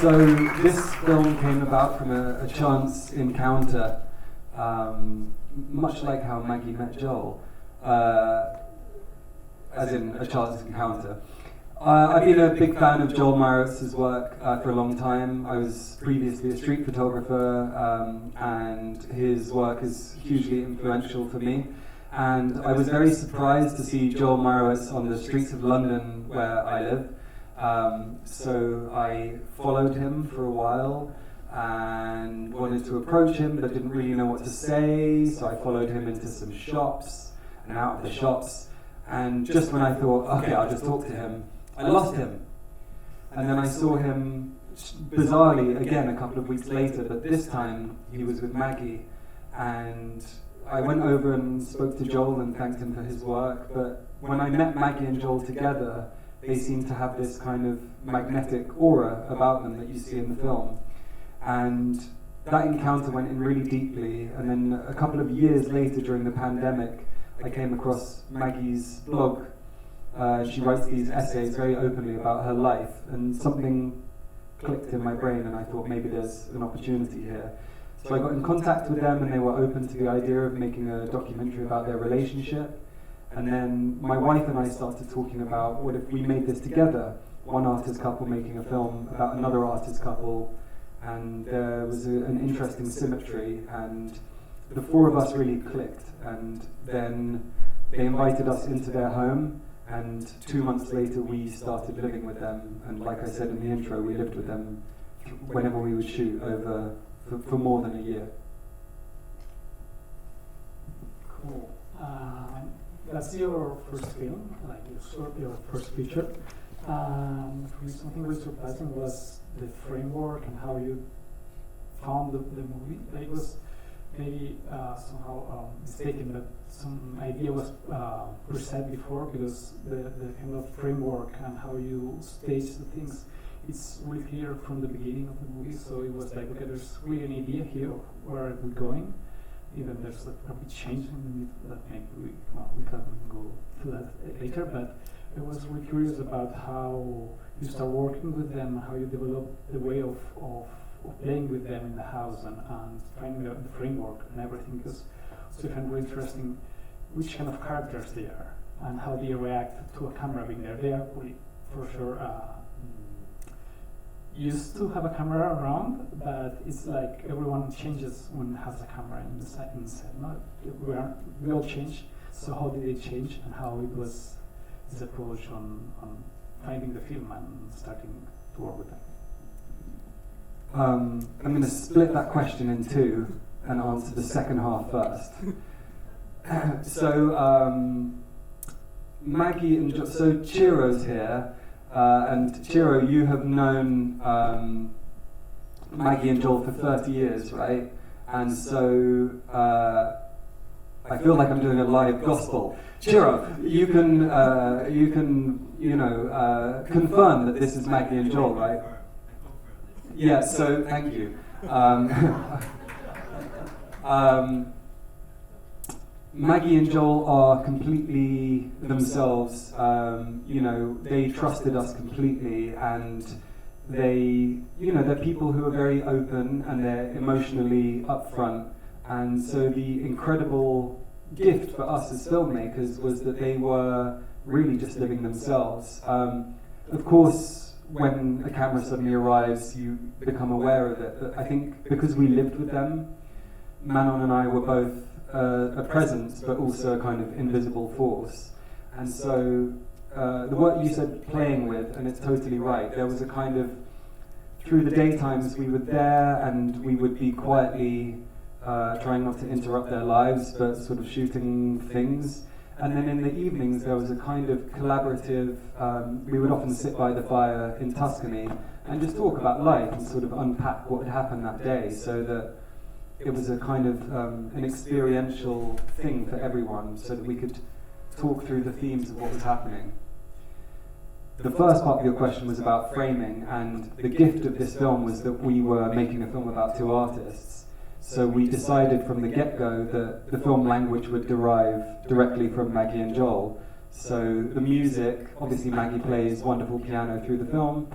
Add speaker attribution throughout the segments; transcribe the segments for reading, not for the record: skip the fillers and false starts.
Speaker 1: So this film came about from a chance encounter, much like how Maggie met Joel, as in a chance encounter. I've been a big fan of Joel Maris's work for a long time. I was previously a street photographer, and his work is hugely influential for me. And I was very surprised to see Joel Maris on the streets of London where I live. So I followed him for a while and wanted to approach him, but didn't really know what to say. So I followed him into some shops and out of the shops. And just when I thought, okay, I'll just talk to him, I lost him. And then I saw him bizarrely again a couple of weeks later, but this time he was with Maggie. And I went over and spoke to Joel and thanked him for his work. But when I met Maggie and Joel together, they seemed to have this kind of magnetic aura about them that you see in the film. And that encounter went in really deeply. And then a couple of years later, during the pandemic, I came across Maggie's blog. She writes these essays very openly about her life, and something clicked in my brain, and I thought maybe there's an opportunity here. So I got in contact with them, and they were open to the idea of making a documentary about their relationship. And then my wife and I started talking about, what if we made this together? One artist couple making a film about another artist couple, and there was an interesting symmetry, and the four of us really clicked. And then they invited us into their home, and 2 months later we started living with them. And like I said in the intro, we lived with them whenever we would shoot for more than a year.
Speaker 2: Cool. That's your first film, like your first feature. For me, something really surprising was the framework and how you found the movie. It was maybe somehow mistaken, but some idea was preset before, because the kind of framework and how you stage the things, it's really clear from the beginning of the movie. So it was like, okay, there's really an idea here of where we're going. Even there's a bit change in the middle that maybe we can go through that later, but I was really curious about how you start working with them, how you develop the way of playing with them in the house, and finding the framework and everything, because it's really interesting which kind of characters they are and how they react to a camera being there. They are really, for sure, used to have a camera around, but it's like everyone changes when it has a camera in the set. No, we all change. So how did they change, and how it was his approach on finding the film and starting to work with them?
Speaker 1: I'm going to split that question in two and answer the second half first. So Maggie and so Chiro's here. And Chiro, you have known Maggie and Joel for 30 years, right? And so I feel like I'm doing a live gospel. Chiro, you can confirm that this is Maggie and Joel, right? Yeah. So thank you. Maggie and Joel are completely themselves. They trusted us completely, and they're people who are very open, and they're emotionally upfront. And so the incredible gift for us as filmmakers was that they were really just living themselves. Of course, when a camera suddenly arrives, you become aware of it. But I think because we lived with them, Manon and I were both a presence, but also a kind of invisible force. And so the work you said, playing with, and it's totally right, there was a kind of, through the daytimes we were there, and we would be quietly trying not to interrupt their lives, but sort of shooting things. And then in the evenings there was a kind of collaborative, we would often sit by the fire in Tuscany and just talk about life and sort of unpack what had happened that day, so that it was a kind of an experiential thing for everyone, so that we could talk through the themes of what was happening. The first part of your question was about framing, and the gift of this film was that we were making a film about two artists. So we decided from the get-go that the film language would derive directly from Maggie and Joel. So the music, obviously Maggie plays wonderful piano through the film,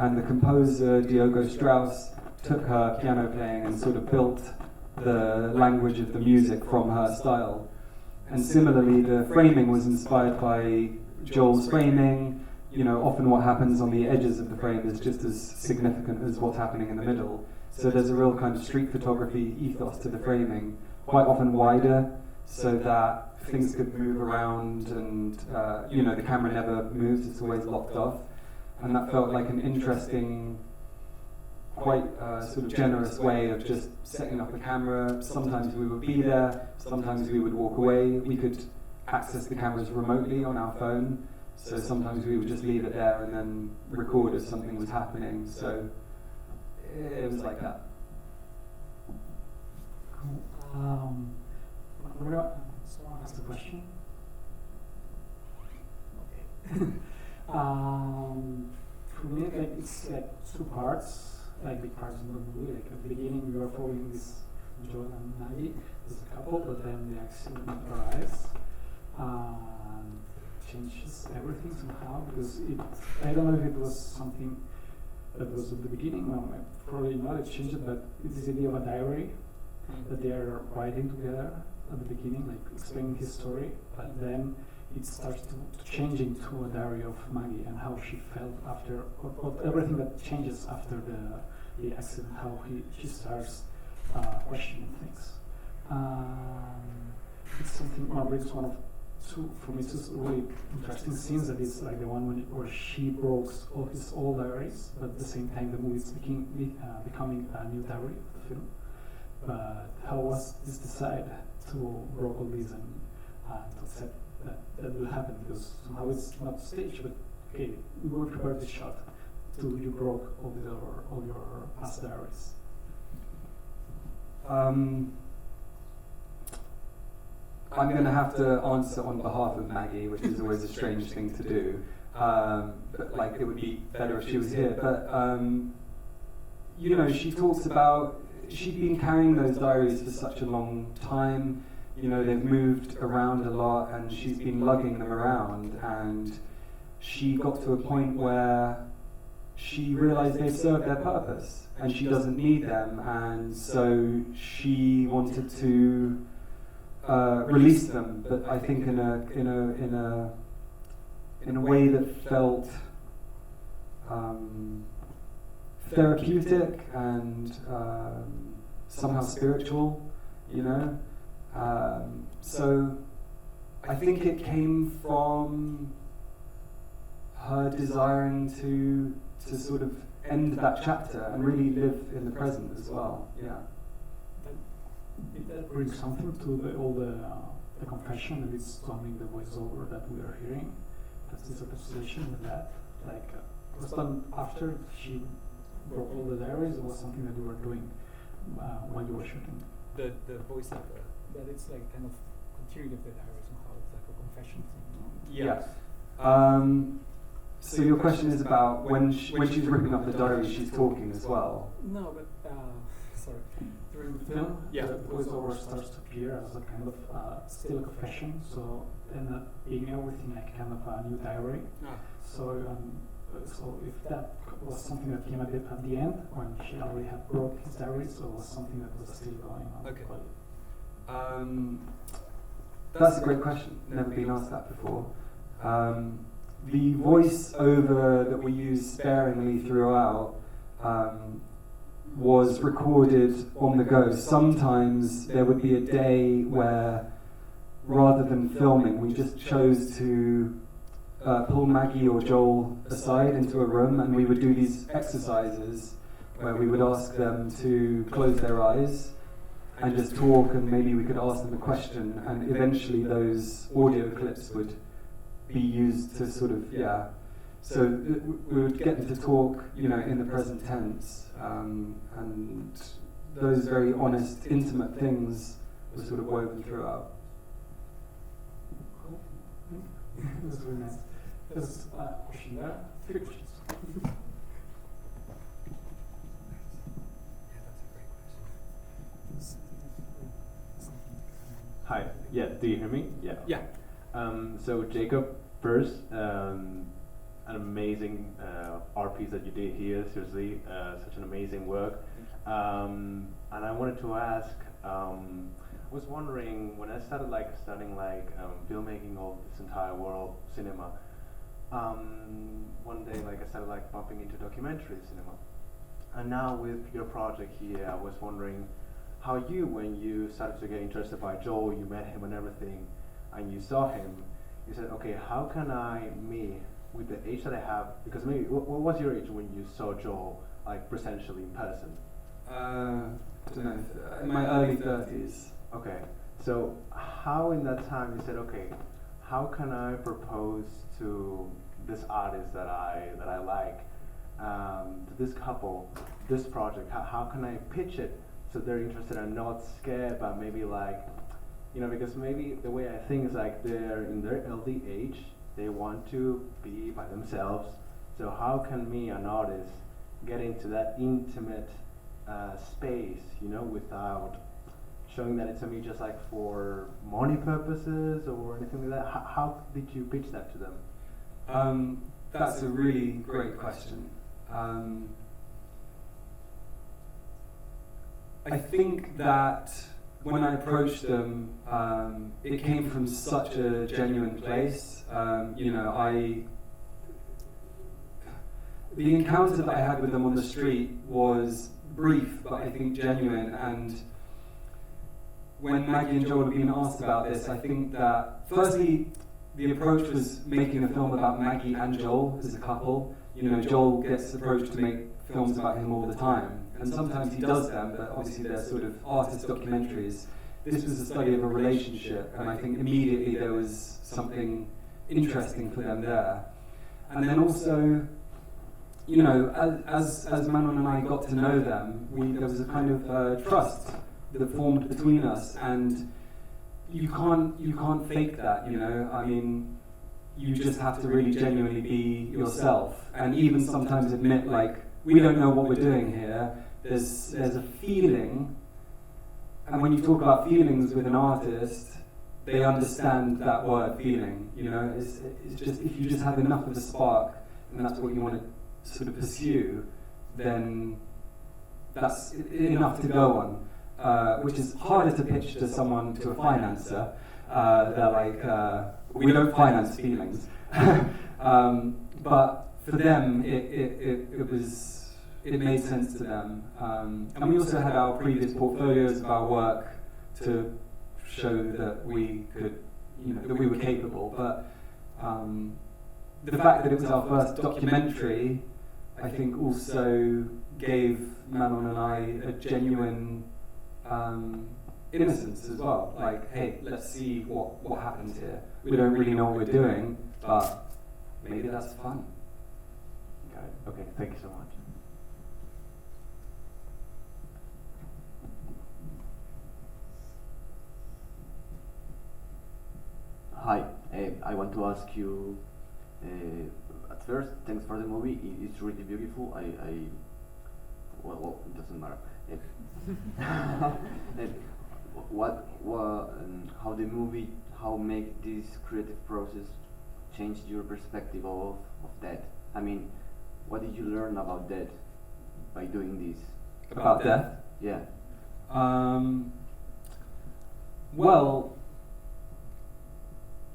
Speaker 1: and the composer Diogo Strauss took her piano playing and sort of built the language of the music from her style. And similarly, the framing was inspired by Joel's framing. You know, often what happens on the edges of the frame is just as significant as what's happening in the middle. So there's a real kind of street photography ethos to the framing, quite often wider, so that things could move around and, you know, the camera never moves, it's always locked off. And that felt like an interesting, quite sort of generous way of just setting up a camera. Sometimes we would be there, sometimes we would walk away. We could access the cameras remotely on our phone, so sometimes we would just leave it there and then record if something was happening. So it was like that.
Speaker 2: Someone asked a question. Okay. For me, like, it's like two parts, like big parts in the movie. Like at the beginning, you are following this Joel and Maggie as a couple, but then the accident arrives and changes everything somehow. Because I don't know if it was something that was at the beginning. No, probably not. It changed it, but it's this idea of a diary that they are writing together at the beginning, like explaining his story, but then it starts to change into a diary of Maggie and how she felt after, or everything that changes after the accident, how she starts questioning things. It's something, it's one of two, for me, it's really interesting scenes that is like the one where she broke all his old diaries, but at the same time the movie is becoming a new diary of the film. But how was this decided to broke all these and to accept that will happen, because somehow it's not staged, but okay, we were prepared to shot till you broke all your past diaries.
Speaker 1: I'm going to have to answer on behalf of Maggie, which is always a strange thing to do. But like, it would be better if she was here. But you know, she talks about she'd been carrying those diaries for such a long time. You know, they've moved around a lot, and she's been lugging them around. And she got to a point where she realized they served their purpose, and she doesn't need them. And so she wanted to release them, but I think in a way that felt therapeutic and somehow spiritual, you know. So I think it came from her desiring to sort of end that chapter and really live in the present as well. Yeah.
Speaker 2: Did that bring something to all the confession and it's coming the voiceover that we are hearing? That's this association with that? Like, was done after she broke all the diaries, or was something that you were doing while you were shooting?
Speaker 3: The voiceover, that it's like kind of continuity of the diary somehow. It's like a confession thing.
Speaker 1: Yeah. So your question is about when she's ripping up the diary, she's talking as well.
Speaker 3: No, but sorry.
Speaker 2: During the film,
Speaker 3: yeah,
Speaker 2: the voiceover starts to appear as a kind of still a confession. So end up being everything like kind of a new diary. So if that was something that came at the end when she already had broke his diaries, or was something that was still going on?
Speaker 1: Okay. That's a great question. Never been asked that before. The voice-over that we use sparingly throughout was recorded on the go. Sometimes there would be a day where, rather than filming, we just chose to pull Maggie or Joel aside into a room, and we would do these exercises where we would ask them to close their eyes and just talk, and maybe we could ask them a question, and eventually those audio clips would be used to sort of, so we would get them to talk, you know, in the present tense, and those very honest, intimate things were sort of woven throughout.
Speaker 2: Cool. That's very nice. There's a question there. 3 questions.
Speaker 4: Hi. Yeah. Do you hear me? Yeah.
Speaker 3: Yeah.
Speaker 4: So Jacob, first, I an amazing art piece that you did here. Seriously, such an amazing work. And I wanted to ask. I was wondering when I started studying filmmaking of this entire world cinema. One day I started bumping into documentary cinema, and now with your project here, I was wondering how when you started to get interested by Joel, you met him and everything, and you saw him, you said, okay, how can me, with the age that I have, because maybe what was your age when you saw Joel presentially in person?
Speaker 1: I don't know, in my early 30s.
Speaker 4: Okay, so how in that time you said, okay, how can I propose to this artist that I like, to this couple, this project? How can I pitch it so they're interested and not scared, but maybe because maybe the way I think is they're in their elderly age, they want to be by themselves. So how can me, an artist, get into that intimate space, without showing that it's me just for money purposes or anything like that? How did you pitch that to them?
Speaker 1: That's a really great question. I think that when I approached them, it came from such a genuine place. The encounter that I had with them on the street was brief, but I think genuine. And when Maggie and Joel have been asked about this, I think that firstly, the approach was making a film about Maggie and Joel as a couple. Joel gets approached to make films about him all the time, and sometimes he does them, but obviously they're sort of artist documentaries. This was a study of a relationship, and I think immediately there was something interesting for them there. And then also, as Manon and I got to know them, there was a kind of trust that formed between us, and you can't fake that. I mean, you just have to really genuinely be yourself, and even sometimes admit we don't know what we're doing here. There's a feeling, and when you talk about feelings with an artist, they understand that word feeling. It's just, if you just have enough of a spark, and that's what you want to sort of pursue, then that's enough to go on, which is harder to pitch to someone, to a financer. They're we don't finance feelings. But for them, it made sense to them. And we also had our previous portfolios of our work to show that we could, that we were capable. But the fact that it was our first documentary, I think also gave Manon and I a genuine innocence as well. Hey, let's see what happens here. We don't really know what we're doing, but maybe that's fun.
Speaker 4: Got it. Okay, thank you so much.
Speaker 5: Hi, I want to ask you, at first, thanks for the movie. It's really beautiful. Well, it doesn't matter. How the movie, how make this creative process change your perspective of death? I mean, what did you learn about death by doing this?
Speaker 1: About death?
Speaker 5: Yeah.
Speaker 1: Well,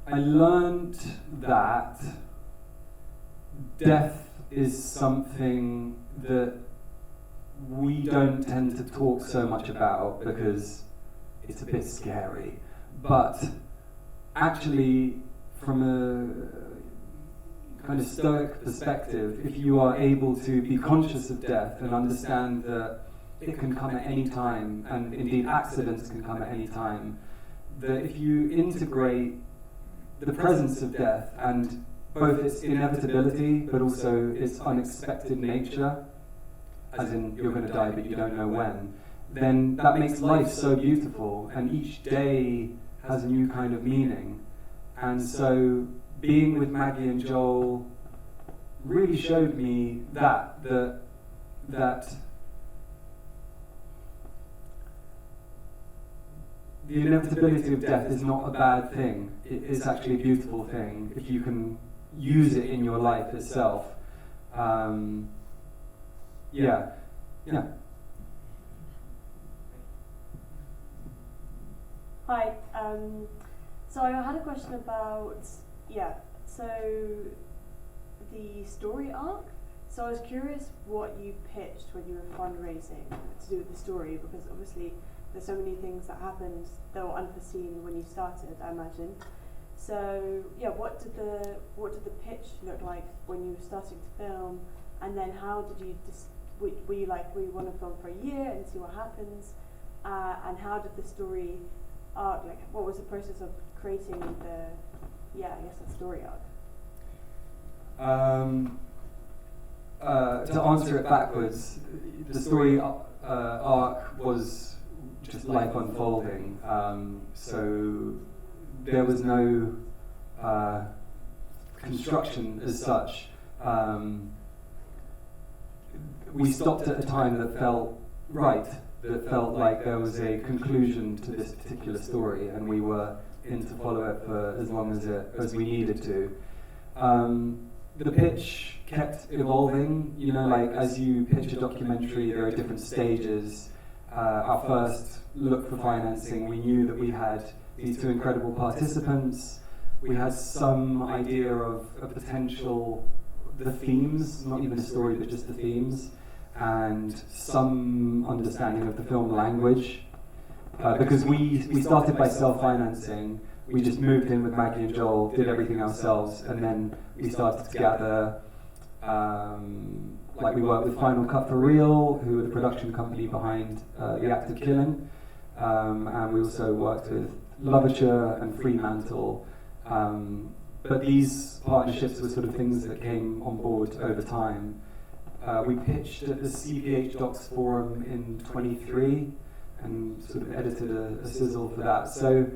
Speaker 1: I learned that death is something that we don't tend to talk so much about because it's a bit scary. But actually, from a kind of stoic perspective, if you are able to be conscious of death and understand that it can come at any time, and indeed accidents can come at any time, that if you integrate the presence of death and both its inevitability but also its unexpected nature, as in you're going to die but you don't know when, then that makes life so beautiful, and each day has a new kind of meaning. And so being with Maggie and Joel really showed me that the inevitability of death is not a bad thing. It is actually a beautiful thing if you can use it in your life itself. Yeah.
Speaker 6: Hi. So I had a question about so the story arc. So I was curious what you pitched when you were fundraising to do with the story, because obviously there's so many things that happened that were unforeseen when you started, I imagine. So yeah, what did the pitch look like when you were starting to film, and then how did you were you want to film for a year and see what happens, and how did the story arc, like what was the process of creating the story arc?
Speaker 1: To answer it backwards, the story arc was just life unfolding. So there was no construction as such. We stopped at a time that felt right, that felt like there was a conclusion to this particular story, and we were in to follow it for as long as we needed to. The pitch kept evolving, like as you pitch a documentary, there are different stages. Our first look for financing, we knew that we had these two incredible participants. We had some idea of a potential, the themes, not even a story, but just the themes, and some understanding of the film language. Because we started by self-financing. We just moved in with Maggie and Joel, did everything ourselves, and then we started to gather, we worked with Final Cut for Real, who were the production company behind The Act of Killing, and we also worked with Lovature and Fremantle. But these partnerships were sort of things that came on board over time. We pitched at the CPH Docs Forum in 23 and sort of edited a sizzle for that. So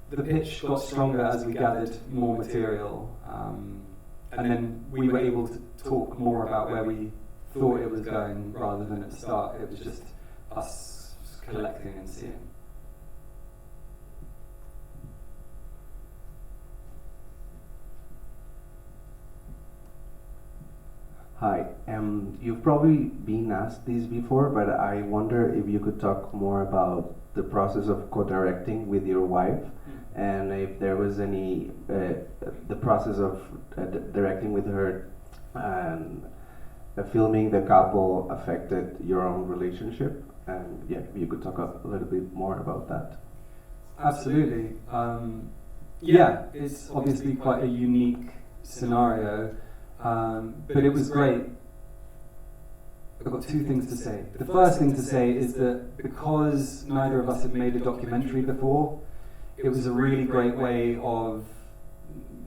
Speaker 1: the pitch got stronger as we gathered more material, and then we were able to talk more about where we thought it was going rather than at the start. It was just us collecting and seeing.
Speaker 4: Hi, you've probably been asked this before, but I wonder if you could talk more about the process of co-directing with your wife, and if there was any, the process of directing with her and filming the couple affected your own relationship, and if you could talk a little bit more about that.
Speaker 1: Absolutely. It's obviously quite a unique scenario. But it was great. I've got two things to say. The first thing to say is that because neither of us had made a documentary before, it was a really great way of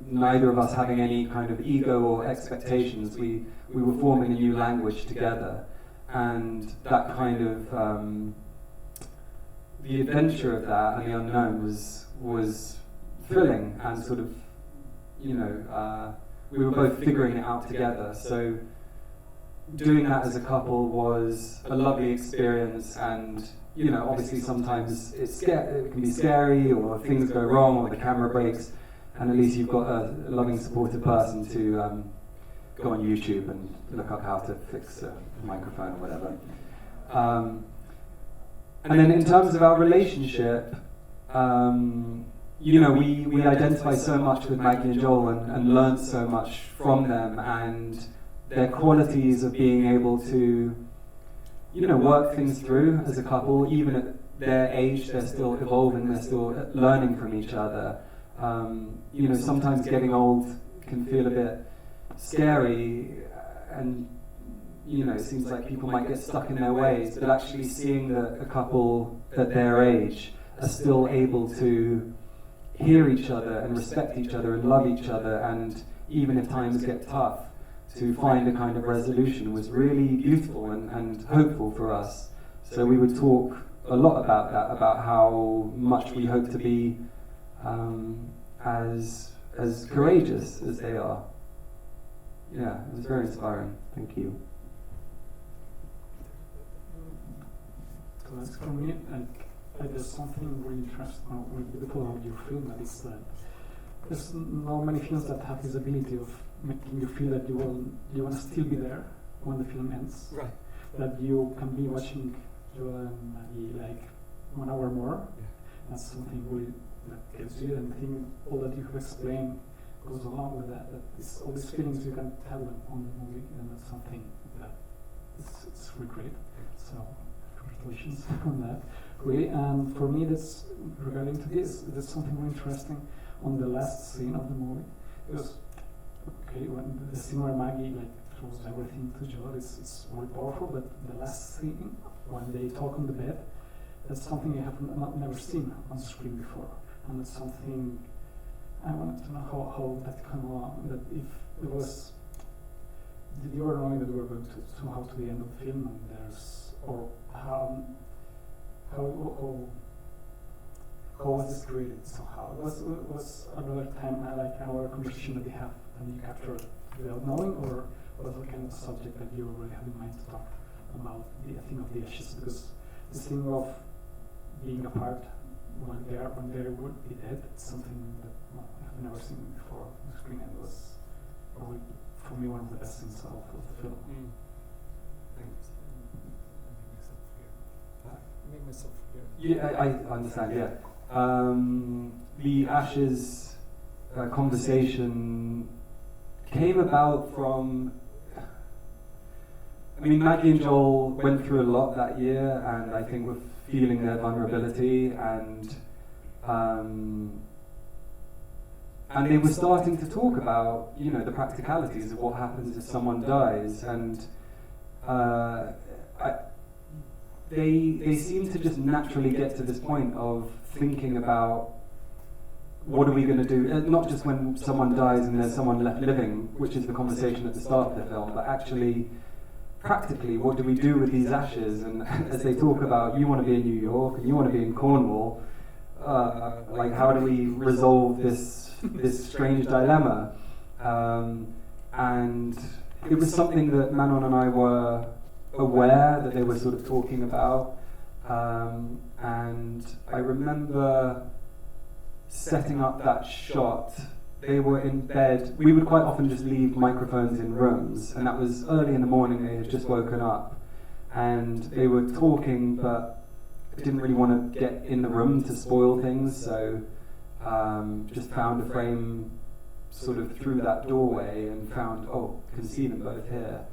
Speaker 1: neither of us having any kind of ego or expectations. We were forming a new language together, and that kind of the adventure of that and the unknown was thrilling and sort of, we were both figuring it out together. So doing that as a couple was a lovely experience, and obviously sometimes it can be scary, or things go wrong, or the camera breaks, and at least you've got a loving, supportive person to go on YouTube and look up how to fix a microphone or whatever. And then in terms of our relationship, we identify so much with Maggie and Joel and learned so much from them, and their qualities of being able to, work things through as a couple. Even at their age, they're still evolving, they're still learning from each other. Sometimes getting old can feel a bit scary, and it seems like people might get stuck in their ways, but actually seeing that a couple at their age are still able to hear each other and respect each other and love each other, and even if times get tough, to find a kind of resolution was really beautiful and hopeful for us. So we would talk a lot about that, about how much we hope to be as courageous as they are. Yeah, it was very inspiring.
Speaker 4: Thank you.
Speaker 2: So that's for me, there's something really interesting, really beautiful about your film, that is that there's not many films that have this ability of making you feel that you want to still be there when the film ends.
Speaker 3: Right.
Speaker 2: That you can be watching Joel and Maggie like 1 hour more.
Speaker 3: Yeah.
Speaker 2: That's something really that gets you, and I think all that you have explained goes along with that. That is, all these feelings you can tell them on the movie, and that's something that it's really great. So congratulations on that. Really, and for me, that's regarding to this. That's something really interesting on the last scene of the movie. Because okay, when the scene where Maggie like throws everything to Joel, it's really powerful. But the last scene when they talk on the bed, that's something I have never seen on screen before, and that's something I wanted to know how that came along. That if it was, did you were knowing that we were going to somehow to the end of the film, and there's or how was this created somehow? It was another time like another conversation that we have and you captured without knowing, or was it kind of a subject that you already had in mind to talk about the thing of the ashes? Because the thing of being apart when they would be dead, it's something that I've never seen before on the screen, and was probably for me one of the best things of the film.
Speaker 3: Thanks. Make myself clear.
Speaker 1: Yeah, I understand. Yeah, the ashes conversation came about from. I mean, Maggie and Joel went through a lot that year, and I think were feeling their vulnerability, and they were starting to talk about, you know, the practicalities of what happens if someone dies, and they seem to just naturally get to this point of thinking about what are we going to do, not just when someone dies and there's someone left living, which is the conversation at the start of the film, but actually practically, what do we do with these ashes? And as they talk about, you want to be in New York and you want to be in Cornwall, like how do we resolve this strange dilemma? And it was something that Manon and I were aware that they were sort of talking about. And I remember setting up that shot. They were in bed. We would quite often just leave microphones in rooms, and that was early in the morning. They had just woken up, and they were talking, but didn't really want to get in the room to spoil things, so just found a frame sort of through that doorway and found, can see them both here.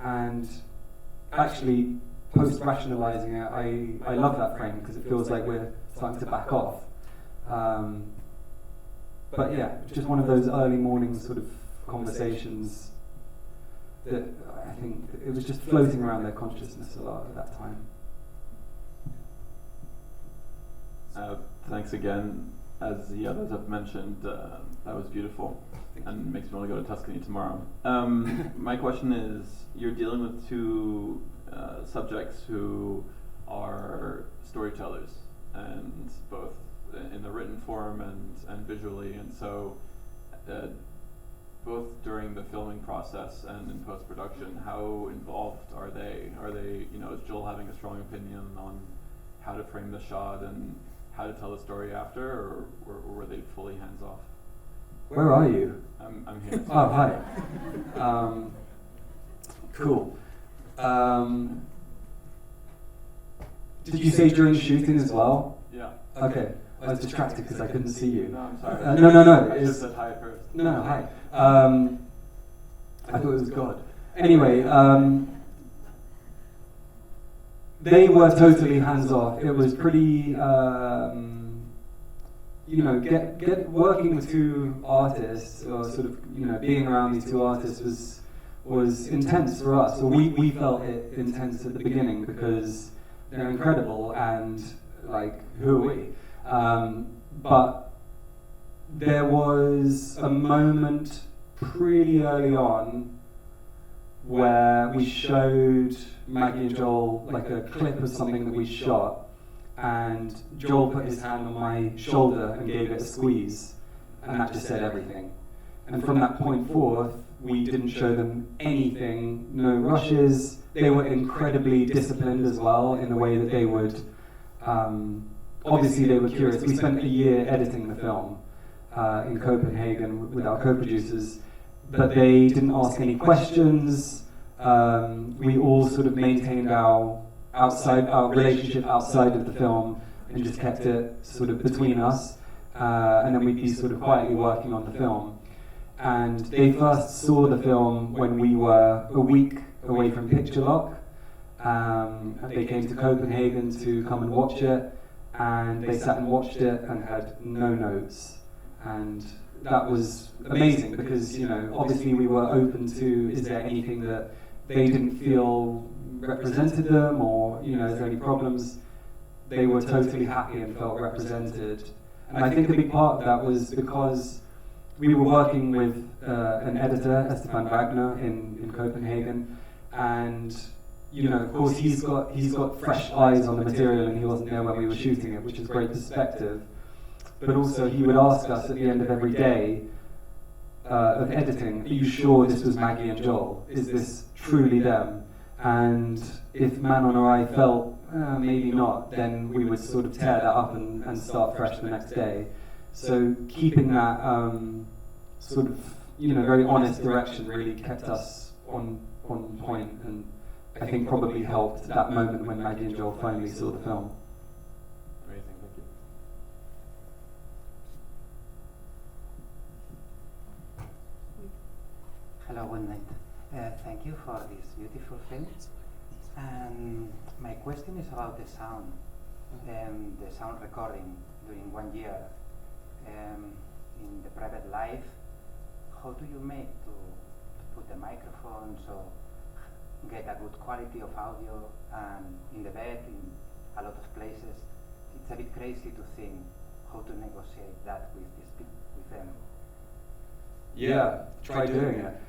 Speaker 1: And actually, post-rationalizing it, I love that frame because it feels like we're starting to back off. But yeah, just one of those early morning sort of conversations that I think it was just floating around their consciousness a lot at that time.
Speaker 7: Thanks again. As the others have mentioned, that was beautiful and makes me want to go to Tuscany tomorrow. My question is, you're dealing with two subjects who are storytellers, and both in the written form and visually, and so both during the filming process and in post-production, how involved are they? Are they, is Joel having a strong opinion on how to frame the shot and how to tell the story after, or were they fully hands-off?
Speaker 1: Where are you?
Speaker 7: I'm here.
Speaker 1: Oh, hi. Cool. Did you say during shooting as well?
Speaker 7: Yeah.
Speaker 1: Okay. I was distracted because I couldn't see you.
Speaker 7: No, I'm sorry.
Speaker 1: No.
Speaker 7: I just said hi first.
Speaker 1: No, hi. I thought it was God. Anyway, they were totally hands-off. It was pretty, get working with two artists, or sort of, being around these two artists was intense for us. Or we felt it intense at the beginning because they're incredible and, who are we? But there was a moment pretty early on where we showed Maggie and Joel a clip of something that we shot, and Joel put his hand on my shoulder and gave it a squeeze, and that just said everything. And from that point forth, we didn't show them anything, no rushes. They were incredibly disciplined as well in the way that they would. Obviously, they were curious. We spent a year editing the film, in Copenhagen with our co-producers, but they didn't ask any questions. We all sort of maintained our relationship outside of the film and just kept it sort of between us, and then we'd be sort of quietly working on the film. And they first saw the film when we were a week away from Picture Lock. And they came to Copenhagen to come and watch it, and they sat and watched it and had no notes. And that was amazing because, you know, obviously we were open to, is there anything that they didn't feel represented them, or, you know, is there any problems? They were totally happy and felt represented. And I think a big part of that was because we were working with an editor, Stefan Wagner, in Copenhagen, and, you know, of course he's got fresh eyes on the material, and he wasn't there when we were shooting it, which is great perspective. But also he would ask us at the end of every day of editing, are you sure this was Maggie and Joel? Is this truly them? And if Manon or I felt maybe not, then we would sort of tear that up and start fresh the next day. So keeping that sort of, you know, very honest direction really kept us on point, and I think probably helped that moment when Maggie and Joel finally saw the film.
Speaker 7: Amazing, thank you.
Speaker 8: Hello, good night. Thank you for this beautiful film. And my question is about the sound recording during 1 year. In the private life, how do you make to put the microphone so get a good quality of audio, and in the bed, in a lot of places, it's a bit crazy to think how to negotiate that with them.
Speaker 1: Yeah, try doing it.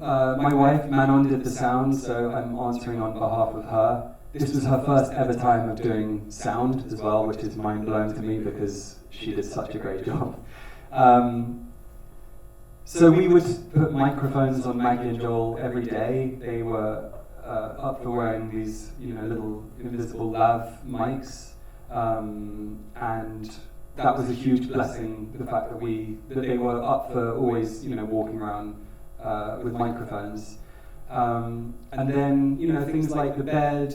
Speaker 1: My wife, Manon, did the sound, so I'm answering on behalf of her. This was her first ever time of doing sound as well, which is mind-blowing to me because she did such a great job. So we would put microphones on Maggie and Joel every day. They were up for wearing these, you know, little invisible lav mics, and that was a huge blessing. The fact that they were up for always, you know, walking around with microphones, and then, you know, things like the bed.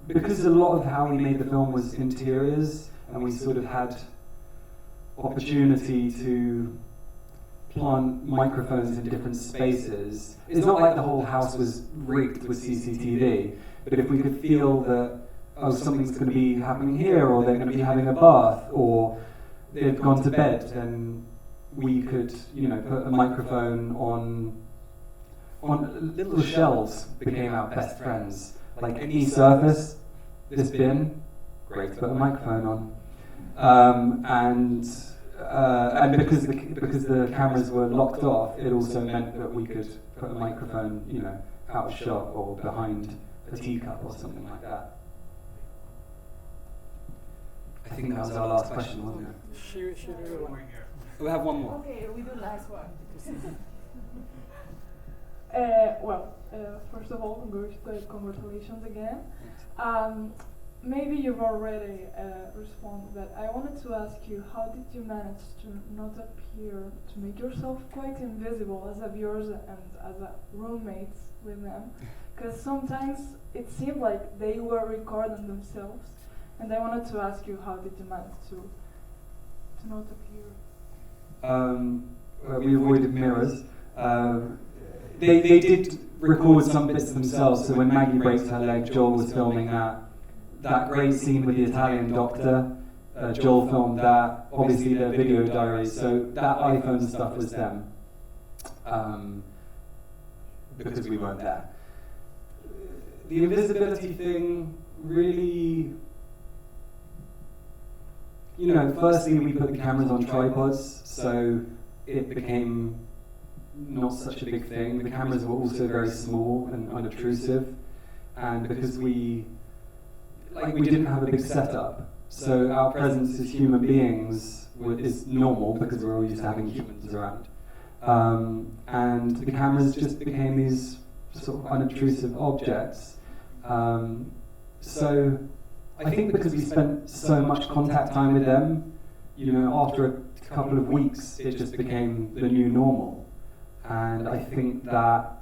Speaker 1: Because a lot of how we made the film was interiors, and we sort of had opportunity to plant microphones in different spaces. It's not like the whole house was rigged with CCTV, but if we could feel that, oh, something's going to be happening here, or they're going to be having a bath, or they've gone to bed, then we could, you know, put a microphone on little shelves became our best friends. Like any surface, this bin, great to put a microphone on. And because the cameras were locked off, it also meant that we could put a microphone, you know, out of shot or behind a teacup or something like that. I think that was our last question, wasn't it?
Speaker 3: Sure.
Speaker 1: We have one more.
Speaker 9: Okay, we do last one.
Speaker 10: First of all, congratulations again. Maybe you've already responded, but I wanted to ask you, how did you manage to not appear, to make yourself quite invisible as a viewers and as a roommates with them? Because sometimes it seemed like they were recording themselves, and I wanted to ask you, how did you manage to not appear?
Speaker 1: We avoided mirrors. They did record some bits themselves, so when Maggie breaks her leg, Joel was filming that great scene with the Italian doctor. Joel filmed that, obviously their video diaries, so that iPhone stuff was them, because we weren't there. The invisibility thing really, you know, firstly we put the cameras on tripods, so it became not such a big thing. The cameras were also very small and unobtrusive, and because we didn't have a big setup, so our presence as human beings is normal because we're all used to having humans around. And the cameras just became these sort of unobtrusive objects. So I think because we spent so much contact time with them, you know, after a couple of weeks, it just became the new normal. And I think that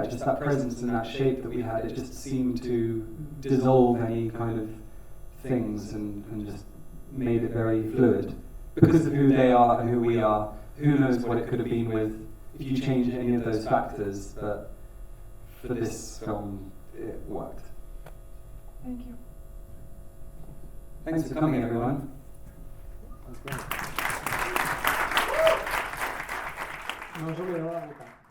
Speaker 1: just that presence and that shape that we had, it just seemed to dissolve any kind of things and just made it very fluid. Because of who they are and who we are, who knows what it could have been with if you changed any of those factors, but for this film, it worked.
Speaker 10: Thank you.
Speaker 1: Thanks for coming, everyone.
Speaker 2: No os olvidéis la boca.